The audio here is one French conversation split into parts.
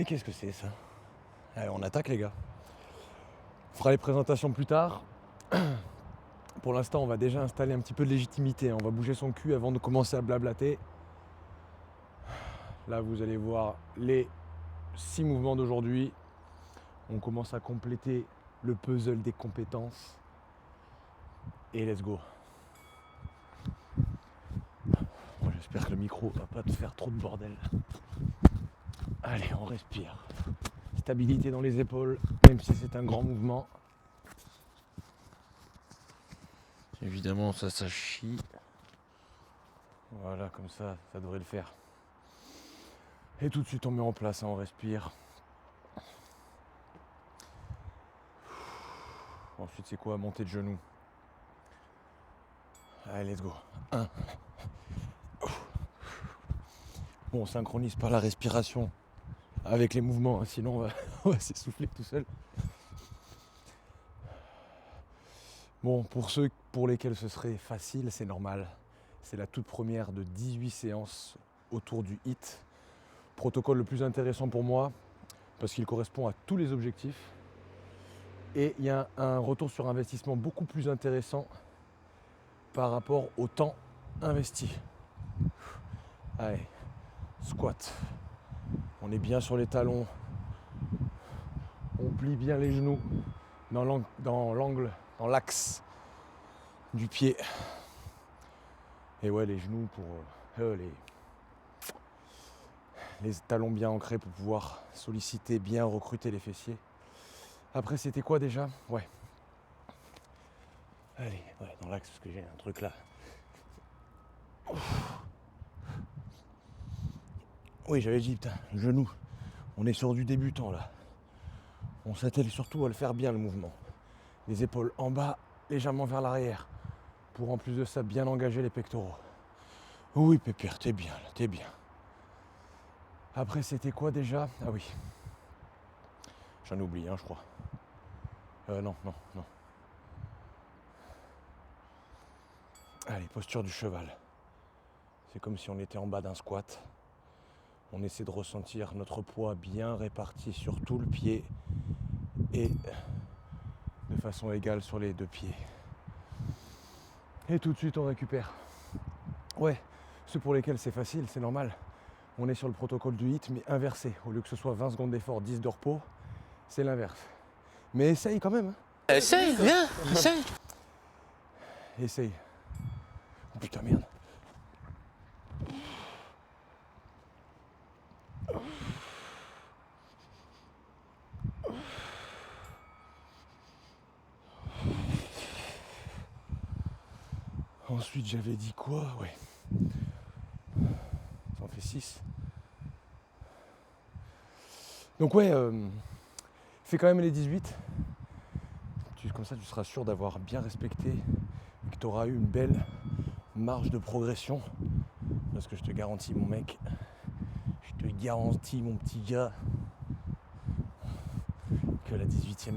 Mais qu'est-ce que c'est ça? Allez, on attaque les gars. On fera les présentations plus tard. Pour l'instant, on va déjà installer un petit peu de légitimité. On va bouger son cul avant de commencer à blablater. Là, vous allez voir les 6 mouvements d'aujourd'hui. On commence à compléter le puzzle des compétences. Et let's go. Bon, j'espère que le micro va pas te faire trop de bordel. Allez, on respire. Stabilité dans les épaules, même si c'est un grand mouvement. Évidemment, ça chie. Voilà, comme ça devrait le faire. Et tout de suite, on met en place, on respire. Ensuite, c'est quoi? Montée de genoux. Allez, let's go. 1. Bon, on synchronise pas la respiration avec les mouvements, hein, sinon on va s'essouffler tout seul. Bon, pour ceux pour lesquels ce serait facile, c'est normal. C'est la toute première de 18 séances autour du HIIT. Protocole le plus intéressant pour moi, parce qu'il correspond à tous les objectifs. Et il y a un retour sur investissement beaucoup plus intéressant par rapport au temps investi. Allez, squat. On est bien sur les talons. On plie bien les genoux dans l'axe du pied. Et ouais, les genoux pour les talons bien ancrés pour pouvoir solliciter, bien recruter les fessiers. Après, c'était quoi déjà? Ouais. Allez, ouais, dans l'axe, parce que j'ai un truc là. Oui, j'avais dit, putain, genou. On est sur du débutant là. On s'attelle surtout à le faire bien le mouvement. Les épaules en bas, légèrement vers l'arrière. Pour en plus de ça, bien engager les pectoraux. Oui, Pépère, t'es bien là, t'es bien. Après, c'était quoi déjà? Ah oui. J'en oublie, je crois. Non. Allez, posture du cheval. C'est comme si on était en bas d'un squat. On essaie de ressentir notre poids bien réparti sur tout le pied et de façon égale sur les deux pieds. Et tout de suite, on récupère. Ouais, ceux pour lesquels c'est facile, c'est normal. On est sur le protocole du HIIT, mais inversé. Au lieu que ce soit 20 secondes d'effort, 10 de repos, c'est l'inverse. Mais essaye quand même. Essaye, viens, essaye. Essaye. Oh putain, merde. Ensuite, j'avais dit quoi? Ouais. Ça en fait 6. Donc ouais, fais quand même les 18. Comme ça, tu seras sûr d'avoir bien respecté et que tu auras eu une belle marge de progression. Parce que je te garantis, mon mec, je te garantis, mon petit gars, que la 18e,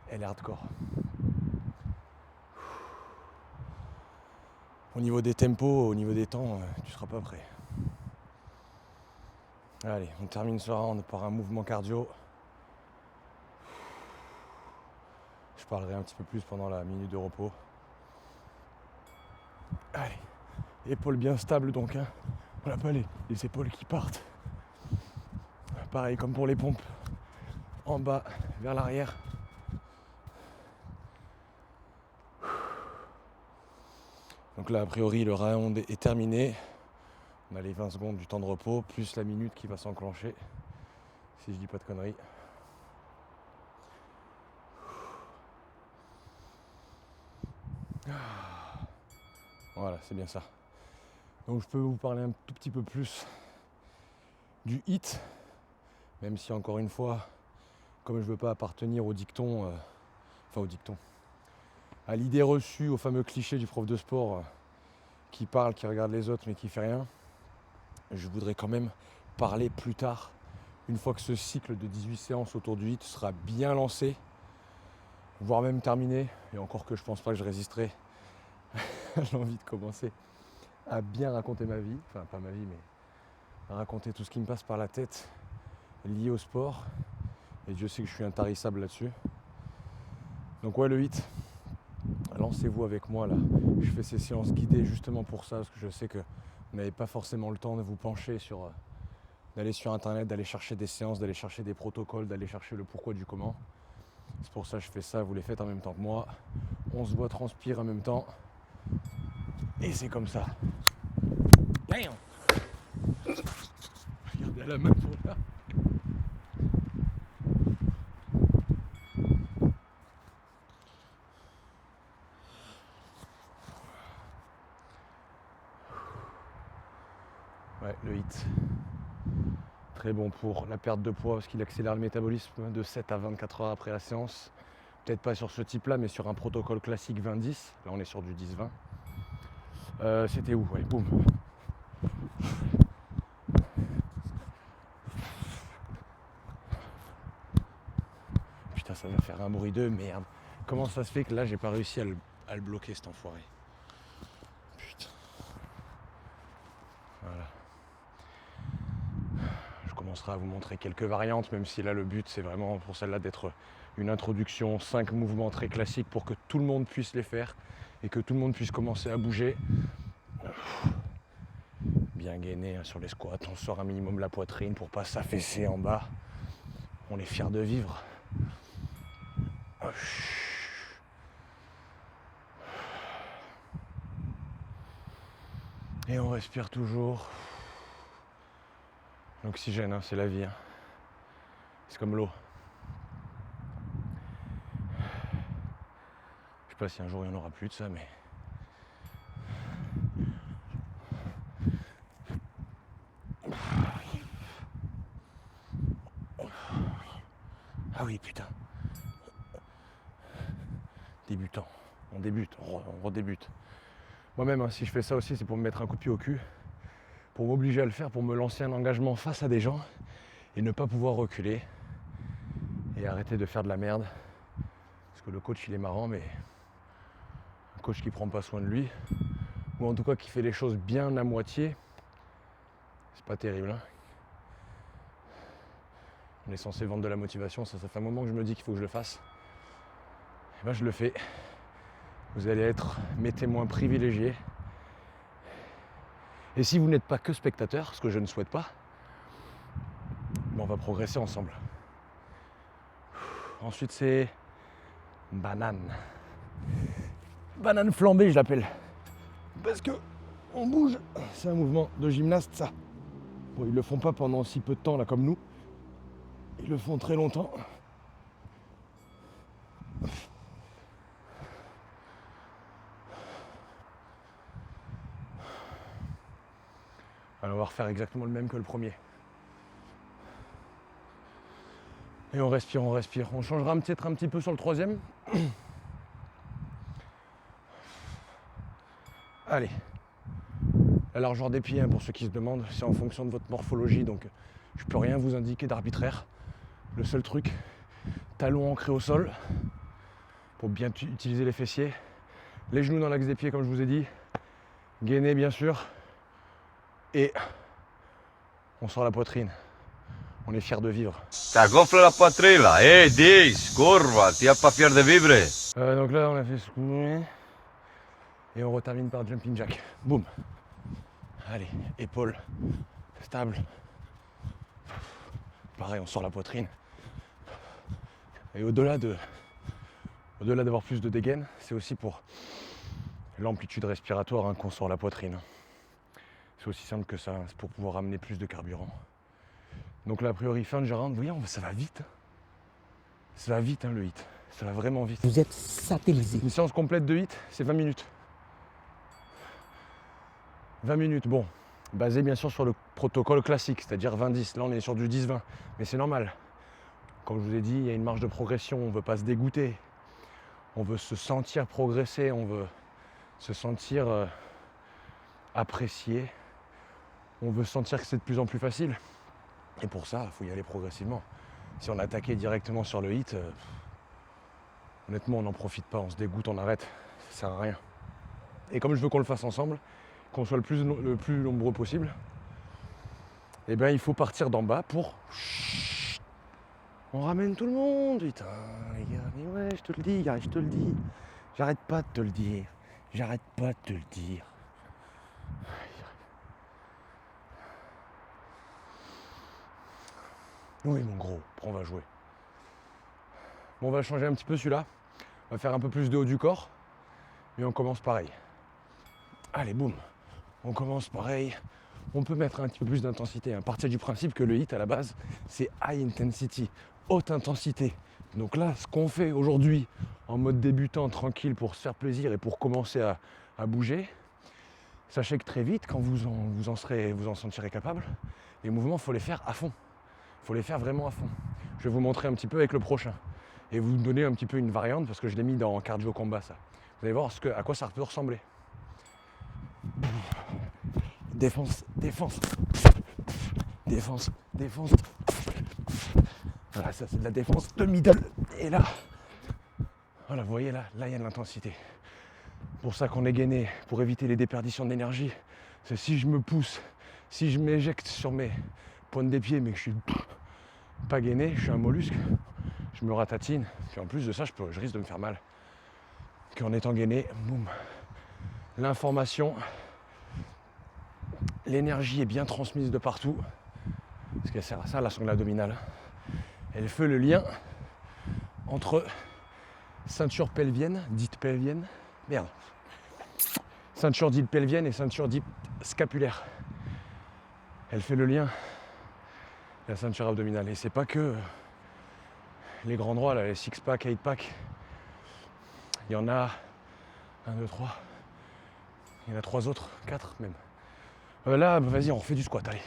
elle est hardcore. Au niveau des tempos, au niveau des temps, tu seras pas prêt. Allez, on termine ce round par un mouvement cardio. Je parlerai un petit peu plus pendant la minute de repos. Allez, épaules bien stables donc. On n'a pas les épaules qui partent. Pareil comme pour les pompes. En bas, vers l'arrière. Donc là, a priori, le round est terminé. On a les 20 secondes du temps de repos, plus la minute qui va s'enclencher. Si je dis pas de conneries. Voilà, c'est bien ça. Donc je peux vous parler un tout petit peu plus du HIIT, même si encore une fois, comme je ne veux pas appartenir au dicton, à l'idée reçue, au fameux cliché du prof de sport qui parle, qui regarde les autres mais qui fait rien, je voudrais quand même parler plus tard, une fois que ce cycle de 18 séances autour du HIIT sera bien lancé, voire même terminé, et encore que je pense pas que je résisterai à l'envie de commencer à bien raconter ma vie, enfin pas ma vie mais à raconter tout ce qui me passe par la tête lié au sport. Et Dieu sait que je suis intarissable là-dessus. Donc ouais, le HIIT, lancez-vous avec moi là. Je fais ces séances guidées justement pour ça, parce que je sais que vous n'avez pas forcément le temps de vous pencher sur, d'aller sur internet, d'aller chercher des séances, d'aller chercher des protocoles, d'aller chercher le pourquoi du comment. C'est pour ça que je fais ça, vous les faites en même temps que moi. On se voit transpire en même temps. Et c'est comme ça. Damn. Regardez à la main pour là. Ouais, le HIIT. Très bon pour la perte de poids parce qu'il accélère le métabolisme de 7 à 24 heures après la séance. Peut-être pas sur ce type-là, mais sur un protocole classique 20-10. Là, on est sur du 10-20. C'était où? Ouais, boum. Putain, ça va faire un bruit de merde. Comment ça se fait que là, j'ai pas réussi à le bloquer, cet enfoiré? Putain. Voilà. Je commencerai à vous montrer quelques variantes, même si là, le but, c'est vraiment pour celle-là d'être une introduction, 5 mouvements très classiques pour que tout le monde puisse les faire et que tout le monde puisse commencer à bouger. Bien gainé sur les squats, on sort un minimum la poitrine pour pas s'affaisser en bas. On est fiers de vivre. Et on respire toujours. L'oxygène, c'est la vie. C'est comme l'eau. Je sais pas si un jour il n'y en aura plus de ça, mais... Ah oui, putain. Débutant. On débute, on redébute. Moi-même, si je fais ça aussi, c'est pour me mettre un coup de pied au cul, pour m'obliger à le faire, pour me lancer un engagement face à des gens et ne pas pouvoir reculer et arrêter de faire de la merde. Parce que le coach, il est marrant, mais un coach qui prend pas soin de lui, ou en tout cas qui fait les choses bien à moitié, c'est pas terrible. On est censé vendre de la motivation, ça fait un moment que je me dis qu'il faut que je le fasse. Et ben je le fais. Vous allez être mes témoins privilégiés. Et si vous n'êtes pas que spectateur, ce que je ne souhaite pas, on va progresser ensemble. Ensuite c'est banane. Banane flambée, je l'appelle. Parce que on bouge. C'est un mouvement de gymnaste, ça. Bon, ils le font pas pendant si peu de temps là comme nous. Ils le font très longtemps. Alors on va refaire exactement le même que le premier. Et on respire, on respire. On changera peut-être un petit peu sur le troisième. Allez. La largeur des pieds, pour ceux qui se demandent, c'est en fonction de votre morphologie, donc je peux rien vous indiquer d'arbitraire. Le seul truc, talons ancrés au sol, pour bien utiliser les fessiers. Les genoux dans l'axe des pieds, comme je vous ai dit. Gainer, bien sûr. Et on sort la poitrine. On est fiers de vivre. Ça gonfle la poitrine là. Hey, 10, curva, tu n'es pas fier de vivre? Donc là, on a fait ce et on retermine par jumping jack. Boum. Allez, épaules stable. Pareil, on sort la poitrine. Et au-delà d'avoir plus de dégaine, c'est aussi pour l'amplitude respiratoire qu'on sort la poitrine. C'est aussi simple que ça, c'est pour pouvoir amener plus de carburant. Donc là, a priori, fin de gérante, vous voyez, ça va vite. Ça va vite, le HIIT. Ça va vraiment vite. Vous êtes satellisé. Une séance complète de HIIT, c'est 20 minutes. 20 minutes, bon, basé bien sûr sur le protocole classique, c'est-à-dire 20-10. Là, on est sur du 10-20, mais c'est normal. Comme je vous ai dit, il y a une marge de progression, on ne veut pas se dégoûter. On veut se sentir progresser, on veut se sentir apprécié. On veut sentir que c'est de plus en plus facile. Et pour ça, il faut y aller progressivement. Si on attaquait directement sur le HIIT, honnêtement, on n'en profite pas, on se dégoûte, on arrête. Ça sert à rien. Et comme je veux qu'on le fasse ensemble, qu'on soit le plus nombreux possible, et bien il faut partir d'en bas pour... On ramène tout le monde, putain, les gars. Mais ouais, je te le dis, gars, je te le dis. J'arrête pas de te le dire. J'arrête pas de te le dire. Oui, mon gros, on va jouer. Bon, on va changer un petit peu celui-là. On va faire un peu plus de haut du corps. Mais on commence pareil. Allez, boum. On commence pareil. On peut mettre un petit peu plus d'intensité. À partir du principe que le HIIT, à la base, c'est high intensity, haute intensité. Donc là, ce qu'on fait aujourd'hui, en mode débutant, tranquille, pour se faire plaisir et pour commencer à bouger, sachez que très vite, quand vous en sentirez capable, les mouvements, il faut les faire à fond. Il faut les faire vraiment à fond. Je vais vous montrer un petit peu avec le prochain. Et vous donner un petit peu une variante, parce que je l'ai mis dans cardio combat, ça. Vous allez voir à quoi ça peut ressembler. Défense, défense, défense, défense. Voilà, ça c'est de la défense de middle. Et là, voilà, vous voyez là il y a de l'intensité. Pour ça qu'on est gainé, pour éviter les déperditions d'énergie. C'est si je me pousse, si je m'éjecte sur mes pointes des pieds, mais que je suis pas gainé, je suis un mollusque, je me ratatine. Puis en plus de ça, je risque de me faire mal. Qu'en étant gainé, boum. L'information, l'énergie est bien transmise de partout. Parce qu'elle sert à ça, la sangle abdominale. Elle fait le lien entre ceinture pelvienne, dite pelvienne, ceinture dite pelvienne et ceinture dite scapulaire. Elle fait le lien, la ceinture abdominale. Et c'est pas que les grands droits, là, les six-pack, 8-pack. Il y en a 1, 2, 3. Il y en a 3 autres, 4 même. Là, vas-y, on refait du squat, allez.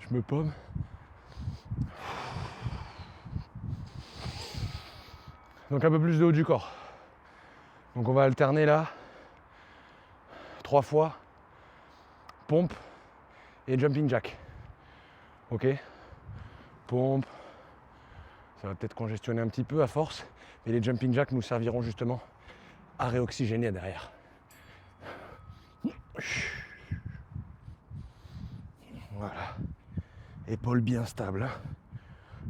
Je me paume. Donc un peu plus de haut du corps. Donc on va alterner là 3 fois pompe et jumping jack. Ok, pompe, ça va peut-être congestionner un petit peu à force, mais les jumping jacks nous serviront justement à réoxygéner derrière. Voilà, épaules bien stables,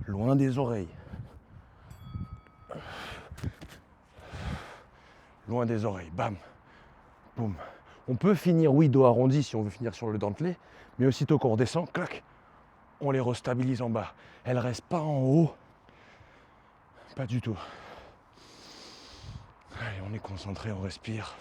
loin des oreilles. Loin des oreilles, bam, boum. On peut finir, oui, dos arrondi si on veut finir sur le dentelé, mais aussitôt qu'on redescend, clac, on les restabilise en bas. Elles restent pas en haut, pas du tout. Allez, on est concentré, on respire.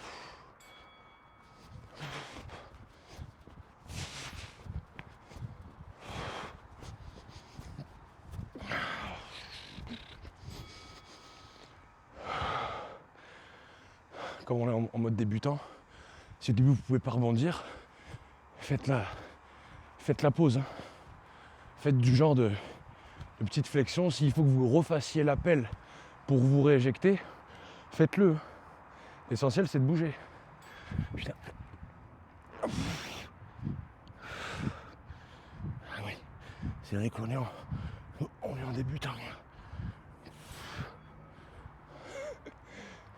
Comme on est en mode débutant, si au début vous ne pouvez pas rebondir, faites la pause. Hein. Faites du genre de petites flexions. S'il faut que vous refassiez l'appel pour vous rééjecter, faites-le. L'essentiel c'est de bouger. Putain. Ah oui, c'est vrai qu'on est en débutant.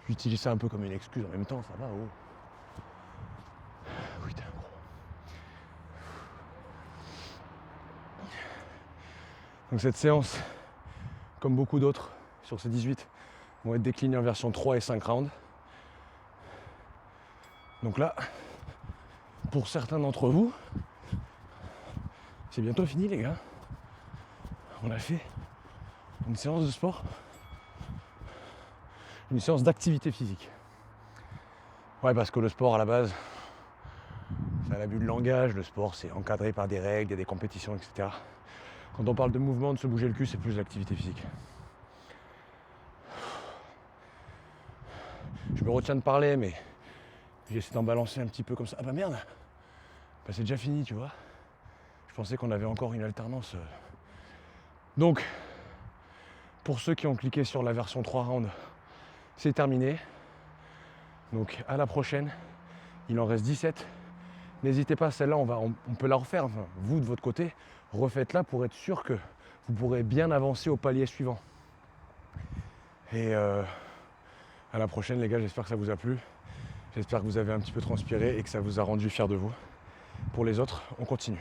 J'utilise ça un peu comme une excuse en même temps, ça va, oh. Putain, gros. Donc cette séance, comme beaucoup d'autres sur ces 18, vont être déclinées en version 3 et 5 rounds. Donc là, pour certains d'entre vous, c'est bientôt fini les gars. On a fait une séance de sport. Une séance d'activité physique. Ouais, parce que le sport à la base, c'est un abus de langage, le sport c'est encadré par des règles, il y a des compétitions, etc. Quand on parle de mouvement, de se bouger le cul, c'est plus l'activité physique. Je me retiens de parler, mais j'essaie d'en balancer un petit peu comme ça. Ah bah merde, bah c'est déjà fini, tu vois. Je pensais qu'on avait encore une alternance. Donc, pour ceux qui ont cliqué sur la version 3 rounds, c'est terminé. Donc à la prochaine. Il en reste 17. N'hésitez pas, celle-là, on peut la refaire. Enfin, vous, de votre côté, refaites-la pour être sûr que vous pourrez bien avancer au palier suivant. Et à la prochaine, les gars, j'espère que ça vous a plu. J'espère que vous avez un petit peu transpiré et que ça vous a rendu fiers de vous. Pour les autres, on continue.